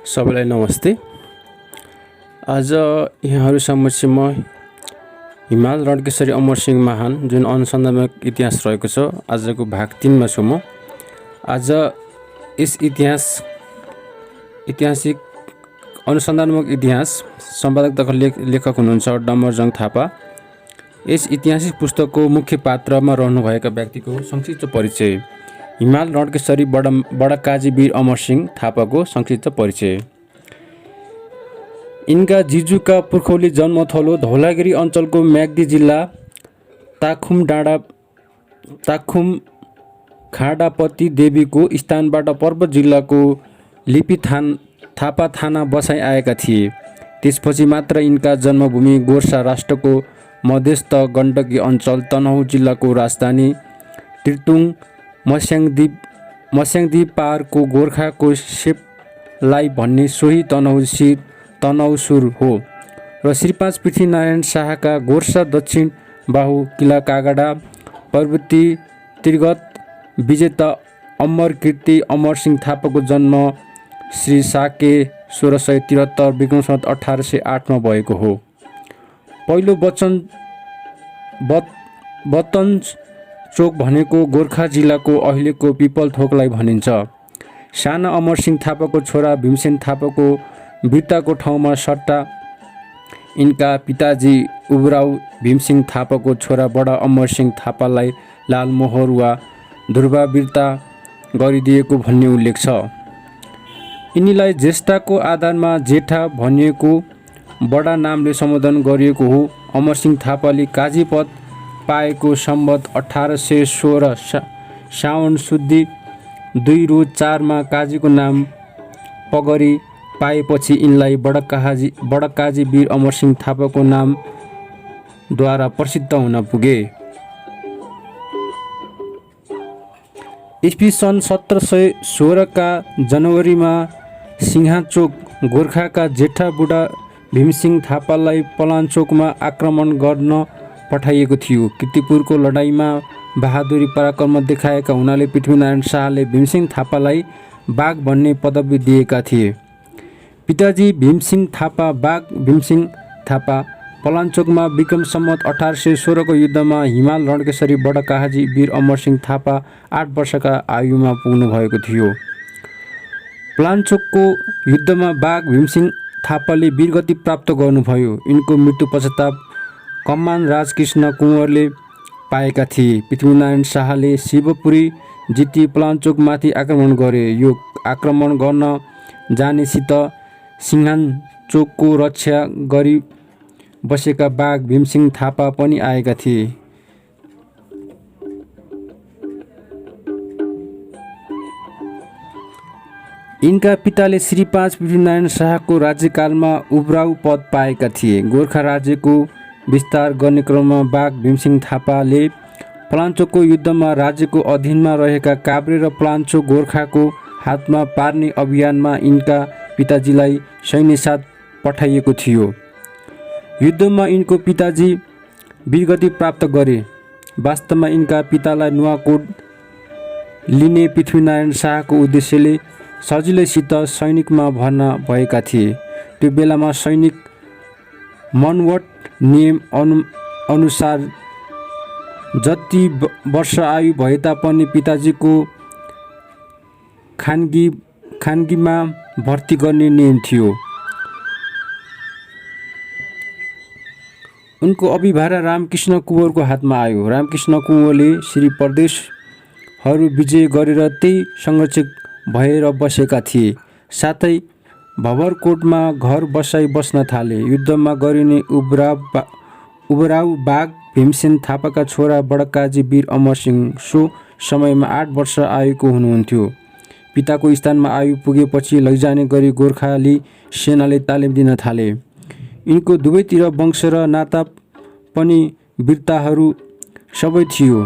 सबैलाई नमस्ते। आज यहाँहरू समक्ष म हिमाल रणकेशरी अमरसिंह महान जुन अनुसन्धानमूलक इतिहास रहेको छ आजको भाग 3 मा छु म। आज यस ऐतिहासिक अनुसन्धानमूलक इतिहास सम्पादक तथा लेखक हुनुहुन्छ डम्बरजङ थापा। यस ऐतिहासिक पुस्तकको मुख्य पात्रमा रहनुभएका व्यक्तिको संक्षिप्त परिचय। हिमाल रणकेशरी बडा काजी वीर अमरसिंह थापाको संक्षिप्त परिचय। यिनका जिजुका पुर्खौली जन्मथलो धौलागिरी अञ्चलको म्याग्दी जिल्ला ताखुम खाडापति देवीको स्थानबाट पर्वत जिल्लाको लिपि थापा थाना बसाइ आएका थिए। त्यसपछि मात्र यिनका जन्मभूमि गोर्खा राष्ट्रको मध्यस्थ गण्डकी अञ्चल तनहुँ जिल्लाको राजधानी त्रितुङ मस्याङदीप पारको गोर्खाको सेपलाई भन्ने सोही तनहुँसुर हो र श्री 5 पृथ्वीनारायण शाहका गोर्खा दक्षिण बाहु किला कागडा पर्वती त्रिगत विजेता अमर कीर्ति अमरसिंह थापाको जन्म श्री साके 1673 विक्रम सम्वत 1808 मा भएको हो। पहिलो बतन चोक भनेको गोर्खा जिल्लाको अहिलेको पिपलथोकलाई भनिन्छ। साना अमरसिंह थापाको छोरा भीमसेन थापाको वीरताको ठाउँमा सट्टा यिनका पिताजी उब्राउ भीमसिंह थापाको छोरा बडा अमरसिंह थापालाई लालमोहर वा ध्रुवा वीरता गरिदिएको भन्ने उल्लेख छ। यिनीलाई ज्येष्ठताको आधारमा जेठा भनिएको बडा नामले सम्बोधन गरिएको हो। अमरसिंह थापाले काजी पद पाएको सम्वत 1816 साउन सुदी 2 रु 4 मा काजीको नाम पगरी पाएपछि यिनलाई बडा काजी वीर अमरसिंह थापाको नामद्वारा प्रसिद्ध हुन पुगे। ईस्वी सन् 1716 का जनवरीमा सिंहाचोक गोर्खाका जेठा बुढा भीमसिंह थापालाई पलाञ्चोकमा आक्रमण गर्न पठाइएको थियो। कीर्तिपुरको लडाईँमा बहादुरी पराक्रम देखाएका हुनाले पृथ्वीनारायण शाहले भीमसिंह थापालाई बाघ भन्ने पदवी दिएका थिए। पिताजी भीमसिंह थापा बाघ भीमसिंह थापा पलाञ्चोकमा विक्रम सम्वत 1816 को युद्धमा हिमाल रणकेशरी बडा काजी वीर अमरसिंह थापा 8 वर्षका आयुमा पुग्नु भएको थियो। पलाञ्चोकको युद्धमा बाघ भीमसिंह थापाले वीरगति प्राप्त गर्नुभयो। यिनको मृत्यु पश्चात कमान राजकृष्ण कुँवरले पाएका थिए। पृथ्वीनारायण शाहले शिवपुरी जिती पलाञ्चोकमाथि आक्रमण गरे। यो आक्रमण गर्न जानेसित सिंहाचोकको रक्षा गरी बसेका बाघ भीमसिंह थापा पनि आएका थिए। यिनका पिताले श्री 5 पृथ्वीनारायण शाहको राज्यकालमा उब्राउ पद पाएका थिए। गोर्खा राज्यको विस्तार गर्ने क्रममा बाघ भीमसिंह थापाले पलाञ्चोकको युद्धमा राज्यको अधीनमा रहेका काभ्रे र पलाञ्चोक गोर्खाको हातमा पार्ने अभियानमा यिनका पिताजीलाई सैन्यसाथ पठाइएको थियो। युद्धमा यिनको पिताजी वीरगति प्राप्त गरे। वास्तवमा यिनका पितालाई नुवाकोट लिने पृथ्वीनारायण शाहको उद्देश्यले सजिलैसित सैनिकमा भर्ना भएका थिए। त्यो बेलामा सैनिक मनवट नियम अनुसार जति वर्ष आयु भए तापनि पिताजीको खानगीमा भर्ती गर्ने नियम थियो। उनको अभिभारा रामकृष्ण कुँवरको हातमा आयो। रामकृष्ण कुँवरले श्री प्रदेशहरू विजय गरेर त्यही संरक्षक भएर बसेका थिए। साथै भवरकोटमा घर बसाई बस्न थाले। युद्धमा गरिने उब्राउ बाघ भीमसेन थापाका छोरा बडकाजी वीर अमरसिंह सो समयमा 8 वर्ष आयुको हुनुहुन्थ्यो। पिताको स्थानमा आयु पुगेपछि लैजाने गरी गोर्खाली सेनाले तालिम दिन थाले। यिनको दुवैतिर वंश र नाता पनि वीरताहरू सबै थियो।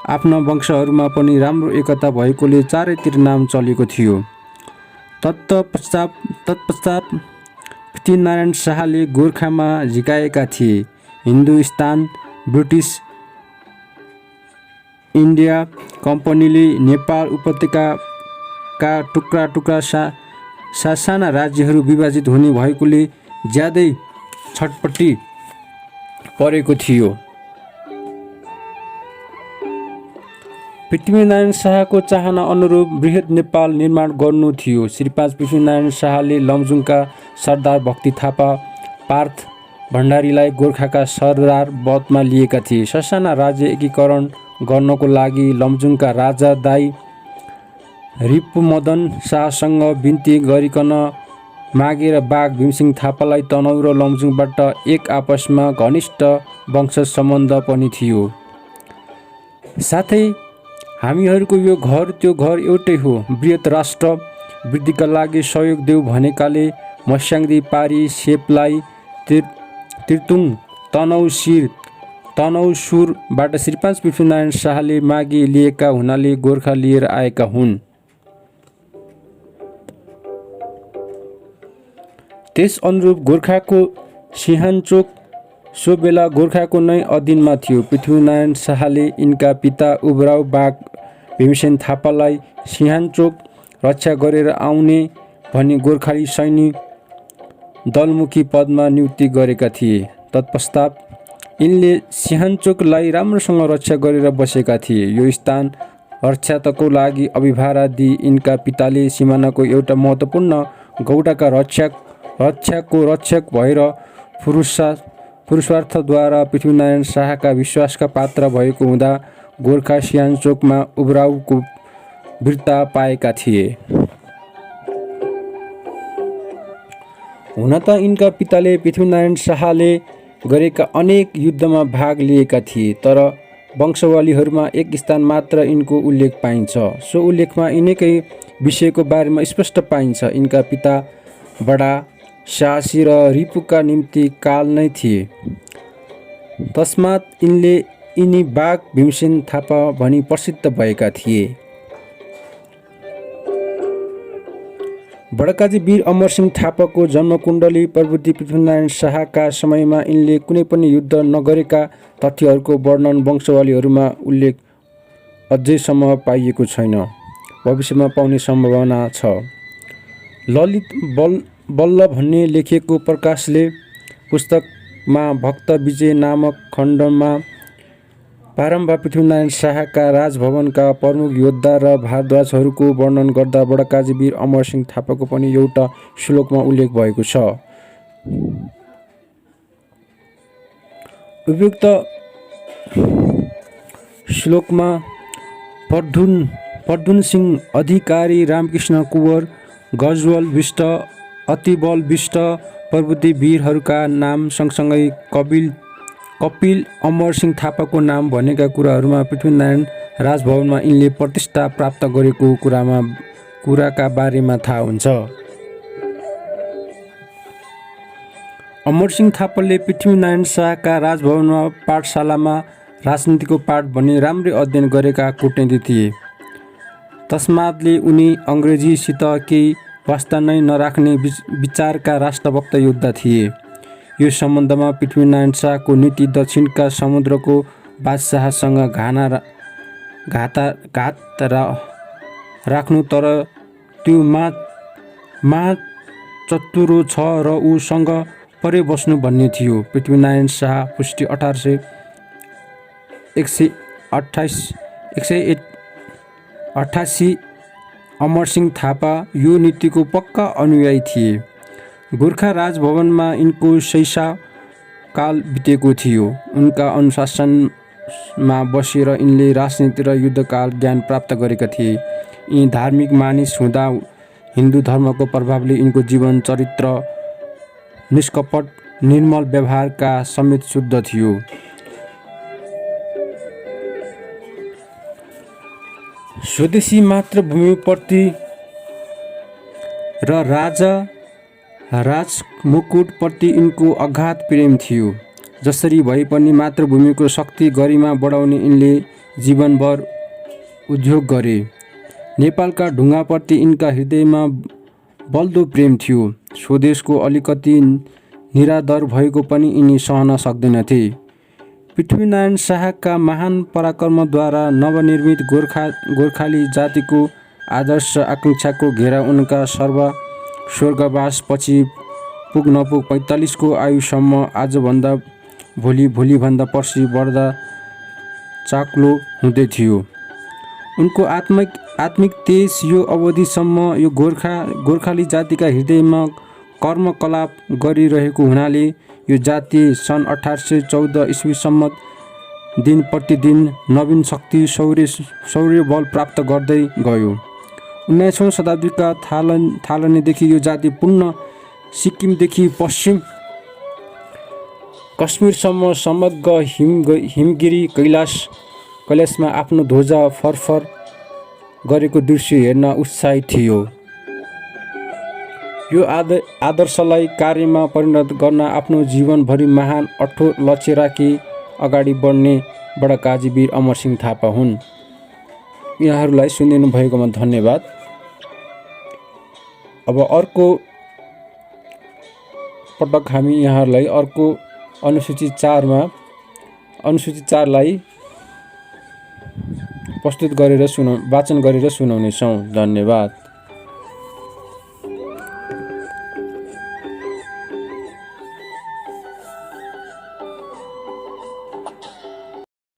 आफ्ना वंशहरूमा पनि राम्रो एकता भएकोले चारैतिर नाम चलेको थियो। तत्पश्चात पृथ्वीनारायण शाहले गोर्खामा झिकाएका थिए। हिन्दुस्तान ब्रिटिस इन्डिया कम्पनीले नेपाल उपत्यकाका टुक्रा साना राज्यहरू विभाजित हुने भएकोले ज्यादै छटपट्टि परेको थियो। पृथ्वीनारायण शाहको चाहना अनुरूप बृहत नेपाल निर्माण गर्नु थियो। श्री 5 पृथ्वीनारायण शाहले लमजुङका सरदार भक्ति थापा, पार्थ भण्डारीलाई गोर्खाका सरदार पदमा लिएका थिए। ससाना राज्य एकीकरण गर्नको लागि लमजुङका राजा दाई रिपुमदन शाहसँग बिन्ती गरिकन मागेर बाघ भीमसिंह थापालाई तनहुँ र लमजुङबाट एक आपसमा घनिष्ठ वंश सम्बन्ध पनि थियो। साथै हामीहरूको यो घर त्यो घर एउटै हो, बृहत राष्ट्र वृद्धिका लागि सहयोग देऊ भनेकाले मस्याङदी पारी सेपलाई तिर्तुङ तनहुँसुरबाट श्री 5 पृथ्वीनारायण शाहले मागी लिएका हुनाले गोर्खा लिएर आएका हुन्। त्यस अनुरूप गोर्खाको सिंहानचोक सो बेला गोर्खाको नै अधीनमा थियो। पृथ्वीनारायण शाहले यिनका पिता उब्राउ बाघ भीमसेन थापालाई सिंहानचोक रक्षा गरेर आउने भनी गोर्खाली सैनिक दलमुखी पदमा नियुक्ति गरेका थिए। तत्पश्चात यिनले सिंहानचोकलाई राम्रोसँग रक्षा गरेर बसेका थिए। यो स्थान रक्षाको लागि अभिभारा दिई यिनका पिताले सिमानाको एउटा महत्त्वपूर्ण गौडाका रक्षक भएर पुरुषार्थद्वारा पृथ्वीनारायण शाहका विश्वासका पात्र भएको हुँदा गोर्खा सिंहानचोकमा उब्राउको वीरता पाएका थिए। हुन त यिनका पिताले पृथ्वीनारायण शाहले गरेका अनेक युद्धमा भाग लिएका थिए, तर वंशावलीहरूमा एक स्थान मात्र यिनको उल्लेख पाइन्छ। सो उल्लेखमा यिनकै विषयको बारेमा स्पष्ट पाइन्छ। यिनका पिता बडा साहसी र रिपुका निम्ति काल नै थिए। तस्मात् यिनी बाघ भीमसेन थापा भनी प्रसिद्ध भएका थिए। बडकाजी वीर अमरसिंह थापाको जन्मकुण्डली प्रवृत्ति पृथ्वीनारायण शाहका समयमा यिनले कुनै पनि युद्ध नगरेका तथ्यहरूको वर्णन वंशावलीहरूमा उल्लेख अझैसम्म पाइएको छैन। भविष्यमा पाउने सम्भावना छ। ललित बल्ल भन्ने लेखेको प्रकाशले पुस्तकमा भक्त विजय नामक खण्डमा प्रारम्भ पृथ्वीनारायण शाहका राजभवनका प्रमुख योद्धा र भारद्वाजहरूको वर्णन गर्दा बडकाजी वीर अमरसिंह थापाको पनि एउटा श्लोकमा उल्लेख भएको छ। उपयुक्त श्लोकमा प्रद्युन सिंह अधिकारी, रामकृष्ण कुँवर, गजवल विष्ट, अतिबल विष्ट प्रभृति वीरहरूका नाम सँगसँगै कपिल अमरसिंह थापाको नाम भनेका कुराहरूमा पृथ्वीनारायण राजभवनमा यिनले प्रतिष्ठा प्राप्त गरेको कुराका बारेमा थाहा हुन्छ। अमरसिंह थापाले पृथ्वीनारायण शाहका राजभवनमा पाठशालामा राजनीतिको पाठ भने राम्रै अध्ययन गरेका कूटनीति थिए। तस्मातले उनी अङ्ग्रेजीसित केही वास्ता नै नराख्ने विचारका राष्ट्रभक्त योद्धा थिए। यो सम्बन्धमा पृथ्वीनारायण शाहको नीति दक्षिणका समुद्रको बादशाहसँग घात राख्नु, तर त्यो चतुरो छ र उसँग परे बस्नु भन्ने थियो। पृथ्वीनारायण शाह पुष्टि 1888 अमरसिंह थापा यो नीतिको पक्का अनुयायी थिए। गोर्खा राजभवनमा यिनको शैशवकाल बितेको थियो। उनका अनुशासनमा बसेर यिनले राजनीति र युद्धकाल ज्ञान प्राप्त गरेका थिए। यी धार्मिक मानिस हुँदा हिन्दू धर्मको प्रभावले यिनको जीवन चरित्र निष्कपट निर्मल व्यवहारका समेत शुद्ध थियो। स्वदेशी मातृभूमिप्रति र राजमुकुटप्रति यिनको अगाध प्रेम थियो। जसरी भए पनि मातृभूमिको शक्ति गरिमा बढाउने यिनले जीवनभर उद्योग गरे। नेपालका ढुङ्गाप्रति यिनका हृदयमा बल्दो प्रेम थियो। स्वदेशको अलिकति निरादर भएको पनि यिनी सहन सक्दैनथे। पृथ्वीनारायण शाहका महान पराक्रमद्वारा नवनिर्मित गोर्खाली जातिको आदर्श आकाङ्क्षाको घेरा उनका स्वर्गवास पछि पुग नपुग 45 को आयुसम्म आजभन्दा भोलिभन्दा पर्सि बढ्दा चाक्लो हुँदै थियो। उनको आत्मिक तेज यो अवधिसम्म यो गोर्खाली जातिका हृदयमा कर्मकलाप गरिरहेको हुनाले यो जाति सन् 1814 इस्वीसम्म दिन प्रतिदिन नवीन शक्ति शौर्य बल प्राप्त गर्दै गयो। 19औं शताब्दीका थालनीदेखि यो जाति पुनः सिक्किमदेखि पश्चिम कश्मीरसम्म समग्र हिमगिरी कैलाशमा आफ्नो ध्वजा फरफर गरेको दृश्य हेर्न उत्साहित थियो। यो आदर्शलाई कार्यमा परिणत गर्न आफ्नो जीवनभरि महान अठोट लक्ष्य राखी अगाडि बढ्ने बडा काजी वीर अमरसिंह थापा हुन्। यहाँहरूलाई सुनिदिनु भएकोमा धन्यवाद। अब अर्को पटक हामी यहाँहरूलाई अर्को अनुसूची 4लाई प्रस्तुत गरेर वाचन गरेर सुनाउनेछौँ। धन्यवाद।